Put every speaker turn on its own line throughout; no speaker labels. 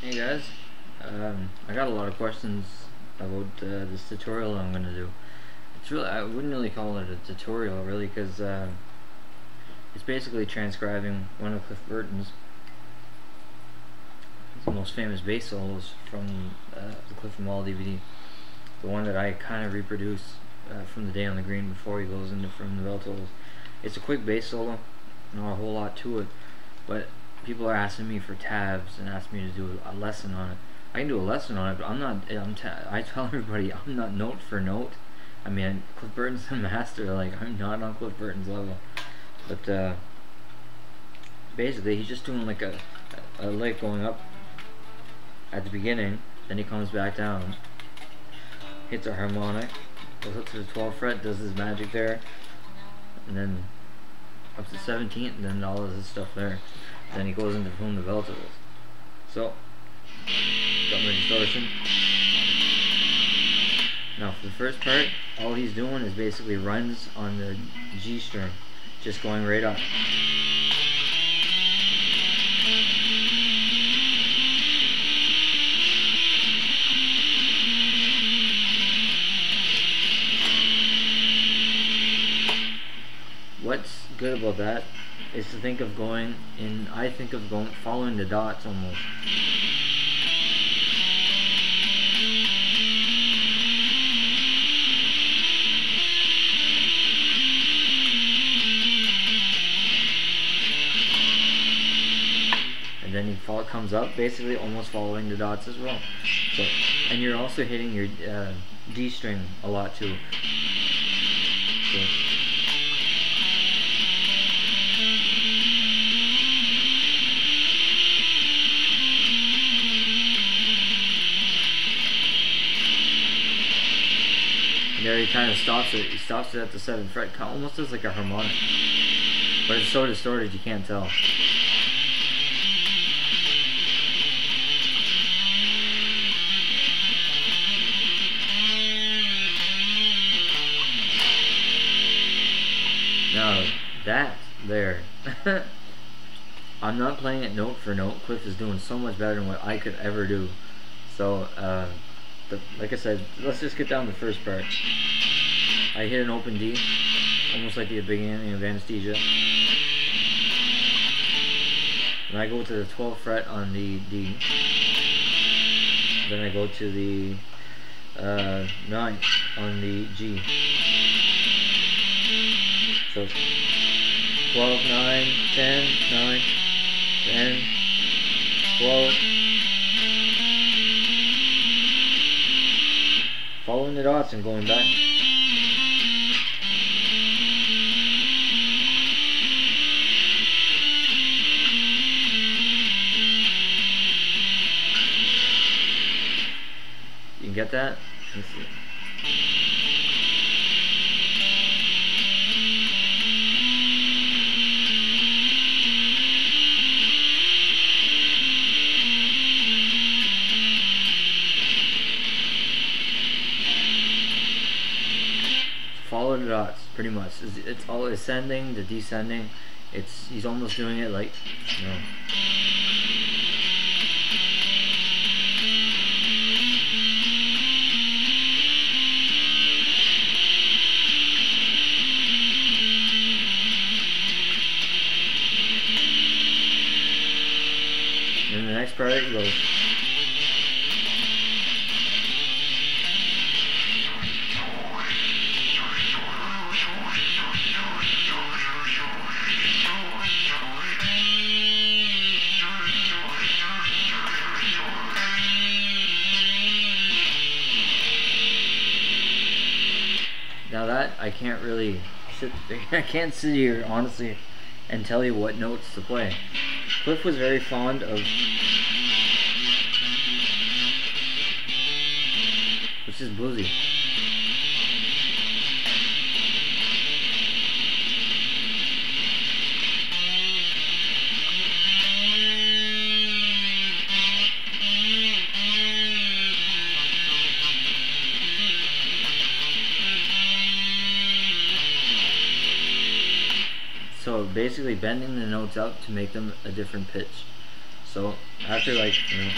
Hey guys, I got a lot of questions about this tutorial I'm gonna do. I wouldn't really call it a tutorial really, because it's basically transcribing one of Cliff Burton's most famous bass solos from the Cliff 'Em All DVD. The one that I kind of reproduce from the Day on the Green before he goes into From the Bell Tolls. It's a quick bass solo, not a whole lot to it, but people are asking me for tabs and asking me to do a lesson on it. I can do a lesson on it, but I tell everybody I'm not note for note. I mean, Cliff Burton's a master. Like, I'm not on Cliff Burton's level, but basically he's just doing like a lick going up at the beginning, then he comes back down, hits a harmonic, goes up to the 12th fret, does his magic there, and then up to 17th, and then all of this stuff there. Then he goes into From the Bell Tolls. So, got my distortion. Now for the first part, all he's doing is basically runs on the G string, just going right up. What's good about that is to think of going in, I think of going following the dots almost. And then he comes up, basically almost following the dots as well. So, and you're also hitting your D string a lot too. So, and there he kind of stops it. He stops it at the 7th fret, almost as like a harmonic. But it's so distorted you can't tell. Now that there, I'm not playing it note for note. Cliff is doing so much better than what I could ever do. So, like I said, let's just get down to the first part. I hit an open D, almost like the beginning of Anesthesia. And I go to the 12th fret on the D. Then I go to the 9th on the G. So 12, 9, 10, 9, 10, 12. Following the dots and going back. You can get that? Let's see. Follow the dots, pretty much. It's all ascending, the descending. He's almost doing it like, you know. And the next part it goes. Now that I can't really I can't sit here honestly and tell you what notes to play. Cliff was very fond of, which is bluesy. So basically bending the notes up to make them a different pitch. So after like, you know,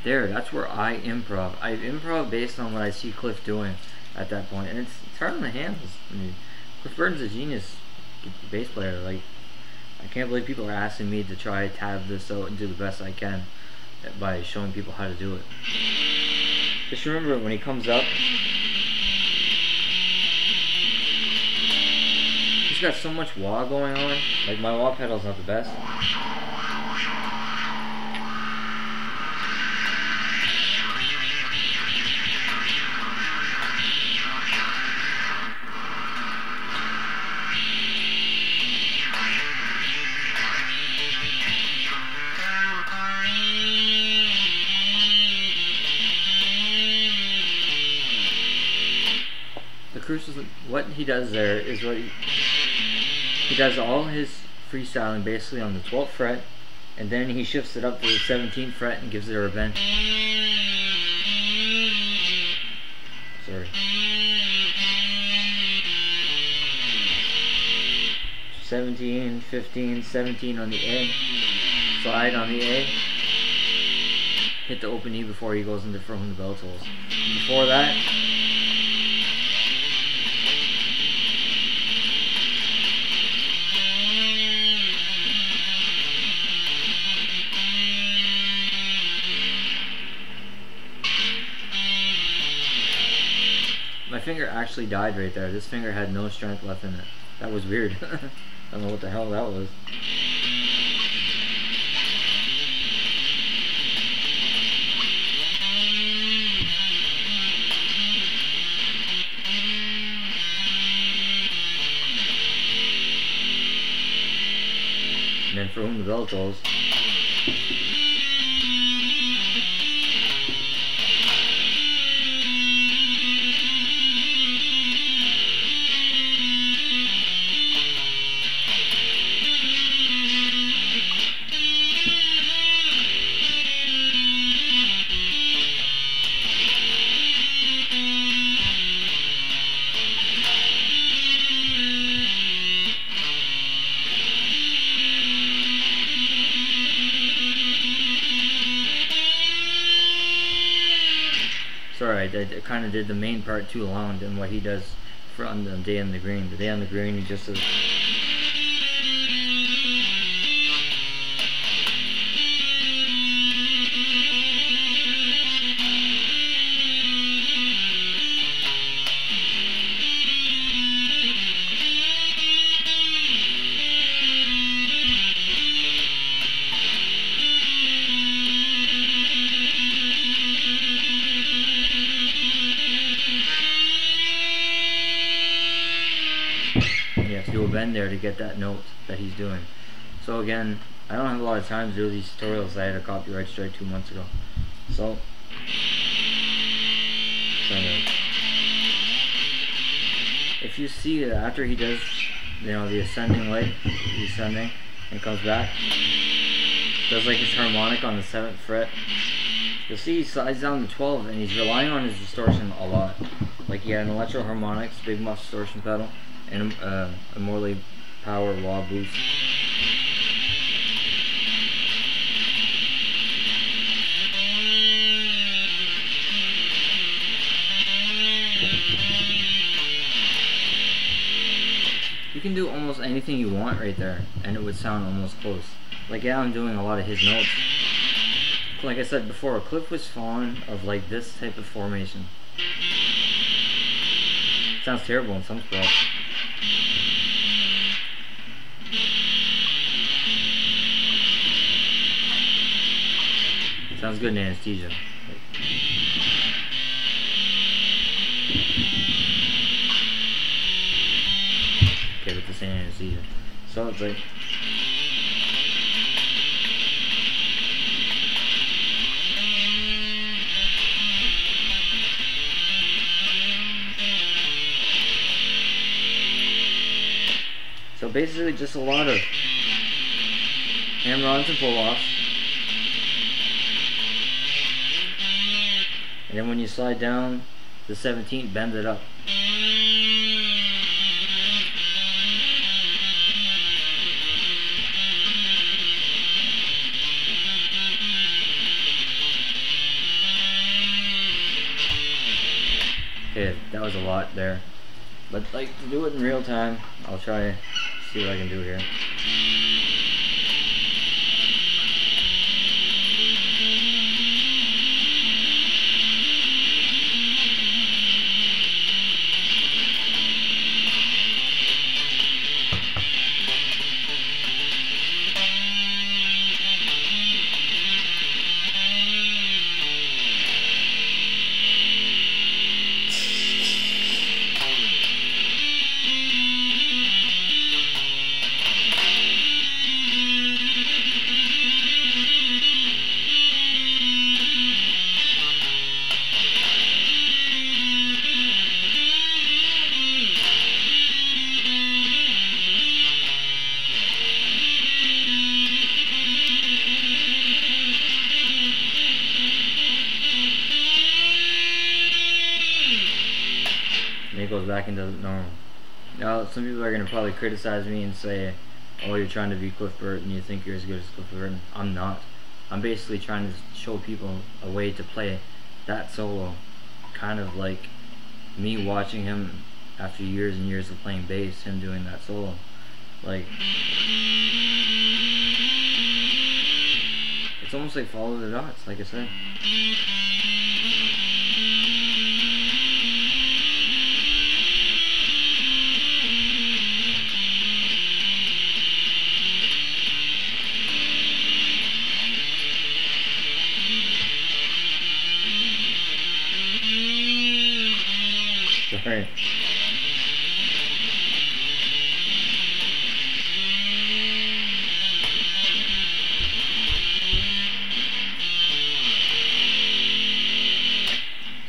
there, that's where I improv. I improv based on what I see Cliff doing at that point, and it's hard on the hands. I mean, Cliff Burton's a genius bass player. Like, I can't believe people are asking me to try to tab this out and do the best I can by showing people how to do it. Just remember when he comes up, he's got so much wah going on. Like, my wah pedal's not the best. What he does there is he does all his freestyling basically on the 12th fret, and then he shifts it up to the 17th fret and gives it a bend. Sorry. 17, 15, 17 on the A, slide on the A, hit the open E before he goes into From the Bell Tolls. Before that, my finger actually died right there. This finger had no strength left in it. That was weird. I don't know what the hell that was. And then For Whom the Bell Tolls. Sorry, I kind of did the main part too long than what he does for on the Day on the Green. The Day on the Green, he just says. You have to do a bend there to get that note that he's doing. So again, I don't have a lot of time to do these tutorials. I had a copyright strike 2 months ago. So if you see that after he does, you know, the ascending leg, the ascending, and comes back, does like his harmonic on the 7th fret, you'll see he slides down to 12 and he's relying on his distortion a lot. Like he had an Electro Harmonix, Big Muff distortion pedal, and a Morley Power wah boost. You can do almost anything you want right there, and it would sound almost close. Like, yeah, I'm doing a lot of his notes. Like I said before, Cliff was fond of like this type of formation. Sounds terrible in some spots. Sounds good in anesthesia. Okay, with this anesthesia. So it's like. basically just a lot of hammer-ons and pull-offs. And then when you slide down the 17th, bend it up. Okay, that was a lot there. But like to do it in real time, I'll try see what I can do here. And it goes back into normal. Now, some people are going to probably criticize me and say, oh, you're trying to be Cliff Burton, you think you're as good as Cliff Burton. I'm not. I'm basically trying to show people a way to play that solo, kind of like me watching him after years and years of playing bass, him doing that solo. Like, it's almost like Follow the Dots, like I said. Sorry.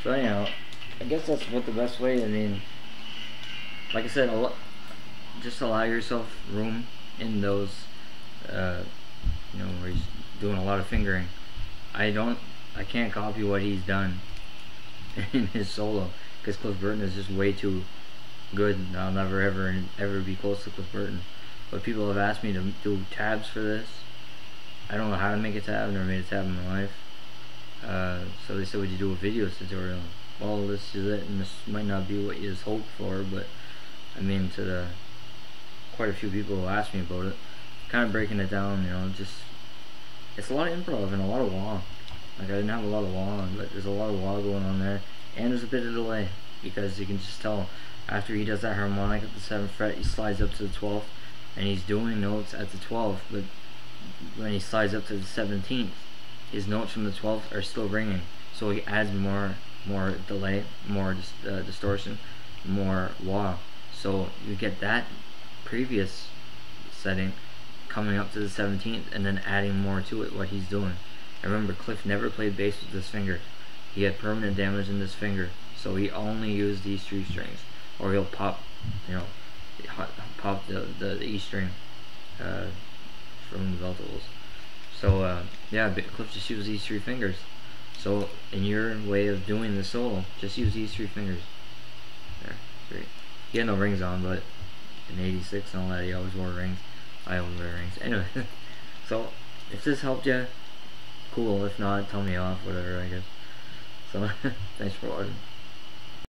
So anyhow, I guess that's what the best way. I mean, like I said, just allow yourself room in those, you know, where he's doing a lot of fingering. I can't copy what he's done in his solo, because Cliff Burton is just way too good. I'll never ever be close to Cliff Burton. But people have asked me to do tabs for this. I don't know how to make a tab. I've never made a tab in my life. So they said, would you do a video tutorial? Well, this is it, and this might not be what you just hoped for, but I mean, to the quite a few people who asked me about it, kind of breaking it down, you know, just it's a lot of improv and a lot of wah. Like, I didn't have a lot of wah, but there's a lot of wah going on there, and there's a bit of delay, because you can just tell after he does that harmonic at the 7th fret, he slides up to the 12th, and he's doing notes at the 12th, but when he slides up to the 17th, his notes from the 12th are still ringing, so he adds more delay, more distortion, more wah. So you get that previous setting coming up to the 17th and then adding more to it, what he's doing. And remember, Cliff never played bass with this finger. He had permanent damage in this finger, so he only used these 3 strings, or he'll pop, you know, pop the E string from the bell-tolls. So yeah, Cliff just used these 3 fingers. So in your way of doing the solo, just use these 3 fingers. There, 3. He had no rings on, but in '86 and all that, he always wore rings. I always wear rings. Anyway, so if this helped you, cool. If not, tell me off, whatever, I guess. So thanks for watching.